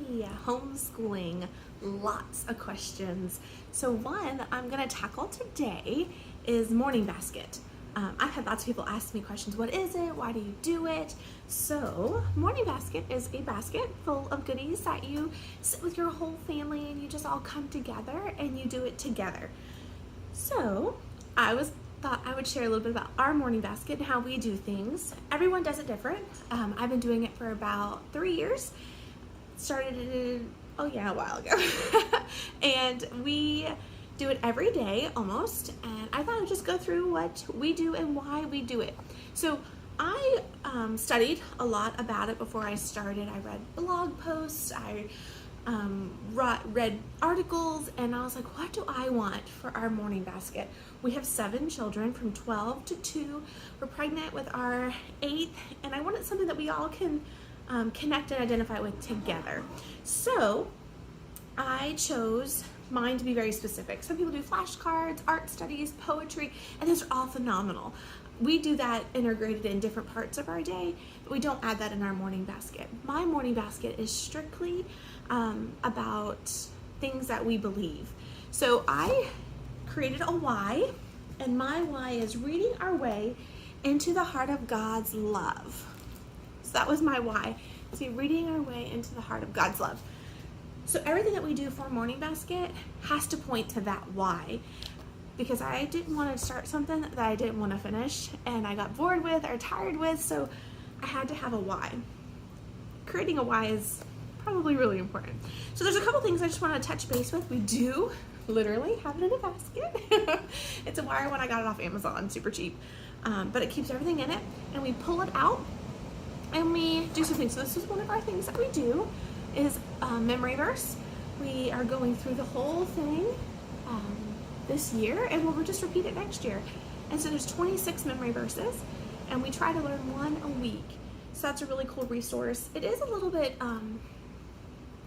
Homeschooling, lots of questions. So one that I'm going to tackle today is morning basket. I've had lots of people ask me questions. What is it? Why do you do it? So morning basket is a basket full of goodies that you sit with your whole family and you just all come together and you do it together. So thought I would share a little bit about our morning basket and how we do things. Everyone does it different. I've been doing it for about 3 years. Started it, a while ago. And we do it every day almost. And I thought I would just go through what we do and why we do it. So I studied a lot about it before I started. I read blog posts, I read articles, and I was like, what do I want for our morning basket? We have 7 children from 12 to 2. We're pregnant with our 8th, and I wanted something that we all can connect and identify with together. So I chose mine to be very specific. Some people do flashcards, art studies, poetry, and those are all phenomenal. We do that integrated in different parts of our day, but we don't add that in our morning basket. My morning basket is strictly about things that we believe. So I created a why, and my why is reading our way into the heart of God's love. So that was my why. See, reading our way into the heart of God's love. So everything that we do for morning basket has to point to that why, because I didn't want to start something that I didn't want to finish and I got bored with or tired with, so I had to have a why. Creating a why is probably really important. So there's a couple things I just want to touch base with. We do literally have it in a basket. It's a wire one. I got it off Amazon, super cheap, but it keeps everything in it, and we pull it out and we do some things. So this is one of our things that we do is memory verse. We are going through the whole thing this year, and we'll just repeat it next year. And so there's 26 memory verses, and we try to learn one a week. So that's a really cool resource. It is a little bit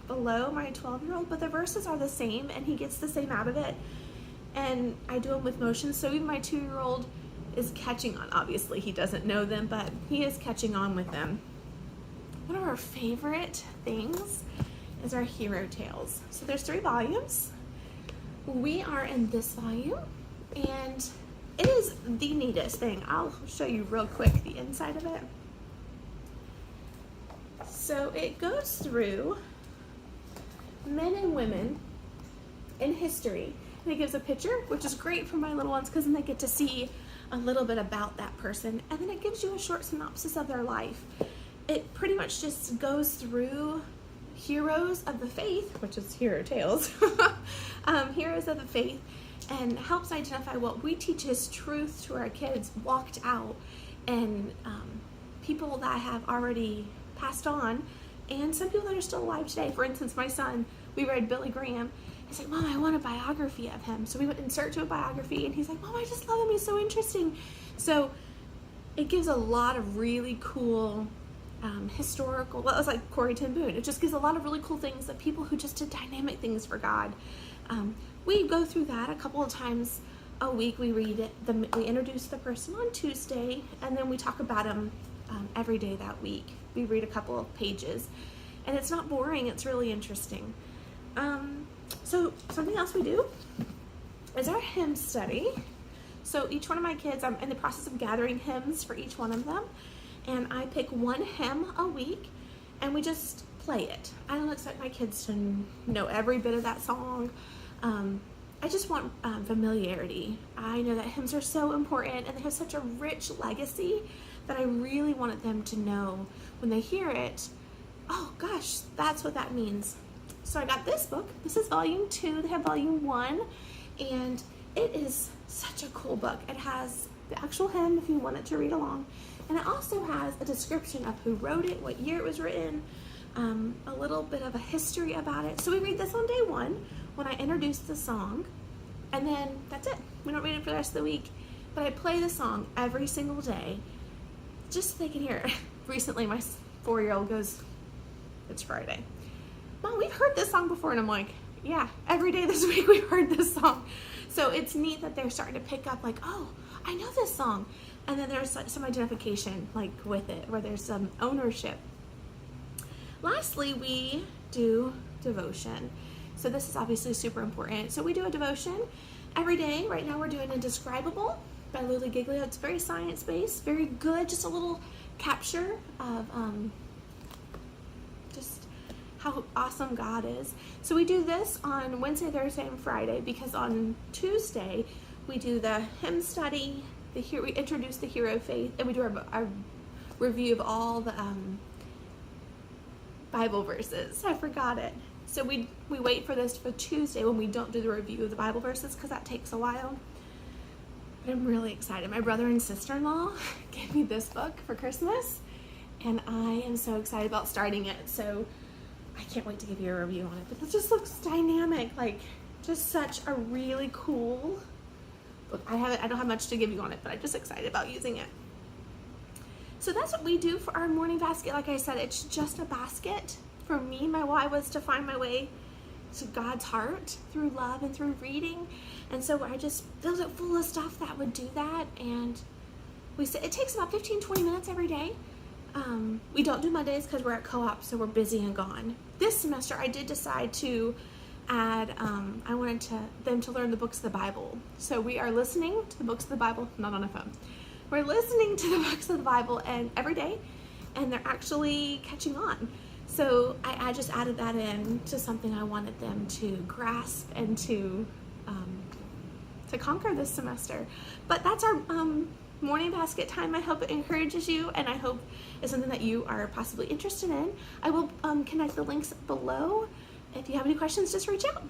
below my 12-year-old, but the verses are the same, and he gets the same out of it. And I do them with motions, so even my 2-year-old is catching on. Obviously, he doesn't know them, but he is catching on with them. One of our favorite things is our Hero Tales. So there's 3 volumes. We are in this volume, and it is the neatest thing. I'll show you real quick the inside of it. So it goes through men and women in history, and it gives a picture, which is great for my little ones because then they get to see a little bit about that person, and then it gives you a short synopsis of their life. It pretty much just goes through heroes of the faith, which is Hero Tales, heroes of the faith, and helps identify what we teach as truth to our kids walked out, and people that have already passed on, and some people that are still alive today. For instance, my son, we read Billy Graham. He's like, Mom, I want a biography of him. So we went in search of a biography, and he's like, Mom, I just love him. He's so interesting. So it gives a lot of really cool historical, well, it was like Corrie ten Boom. It just gives a lot of really cool things of people who just did dynamic things for God. We go through that a couple of times a week. We read it, we introduce the person on Tuesday, and then we talk about them every day that week. We read a couple of pages, and it's not boring, it's really interesting. So something else we do is our hymn study. So each one of my kids, I'm in the process of gathering hymns for each one of them, and I pick one hymn a week, and we just play it. I don't expect my kids to know every bit of that song. I just want familiarity. I know that hymns are so important, and they have such a rich legacy that I really wanted them to know when they hear it, oh gosh, that's what that means. So I got this book. This is volume 2. They have volume 1, and it is such a cool book. It has the actual hymn if you wanted to read along, and it also has a description of who wrote it, what year it was written, a little bit of a history about it. So we read this on day 1 when I introduce the song, and then that's it. We don't read it for the rest of the week, but I play the song every single day just so they can hear it. Recently, my 4-year-old goes, it's Friday. Mom, we've heard this song before. And I'm like, yeah, every day this week we've heard this song. So it's neat that they're starting to pick up like, oh, I know this song. And then there's some identification like with it, where there's some ownership. Lastly, we do devotion. So this is obviously super important. So we do a devotion every day. Right now we're doing Indescribable by Lily Giglio. It's very science-based, very good, just a little capture of just how awesome God is. So we do this on Wednesday, Thursday, and Friday, because on Tuesday we do the hymn study, we introduce the hero of faith, and we do our review of all the Bible verses. I forgot it. So we wait for this for Tuesday when we don't do the review of the Bible verses, because that takes a while. But I'm really excited. My brother and sister-in-law gave me this book for Christmas, and I am so excited about starting it. So I can't wait to give you a review on it. But it just looks dynamic, like just such a really cool book. I don't have much to give you on it, but I'm just excited about using it. So that's what we do for our morning basket. Like I said, it's just a basket. For me, my why was to find my way to God's heart through love and through reading. And so I just filled it full of stuff that would do that. And we said it takes about 15-20 minutes every day. We don't do Mondays because we're at co-op, so we're busy and gone. This semester I did decide to add, I wanted them to learn the books of the Bible. So we are listening to the books of the Bible, not on a phone. We're listening to the books of the Bible and every day, and they're actually catching on. So I just added that in to something I wanted them to grasp and to conquer this semester. But that's our morning basket time. I hope it encourages you, and I hope it's something that you are possibly interested in. I will connect the links below. If you have any questions, just reach out.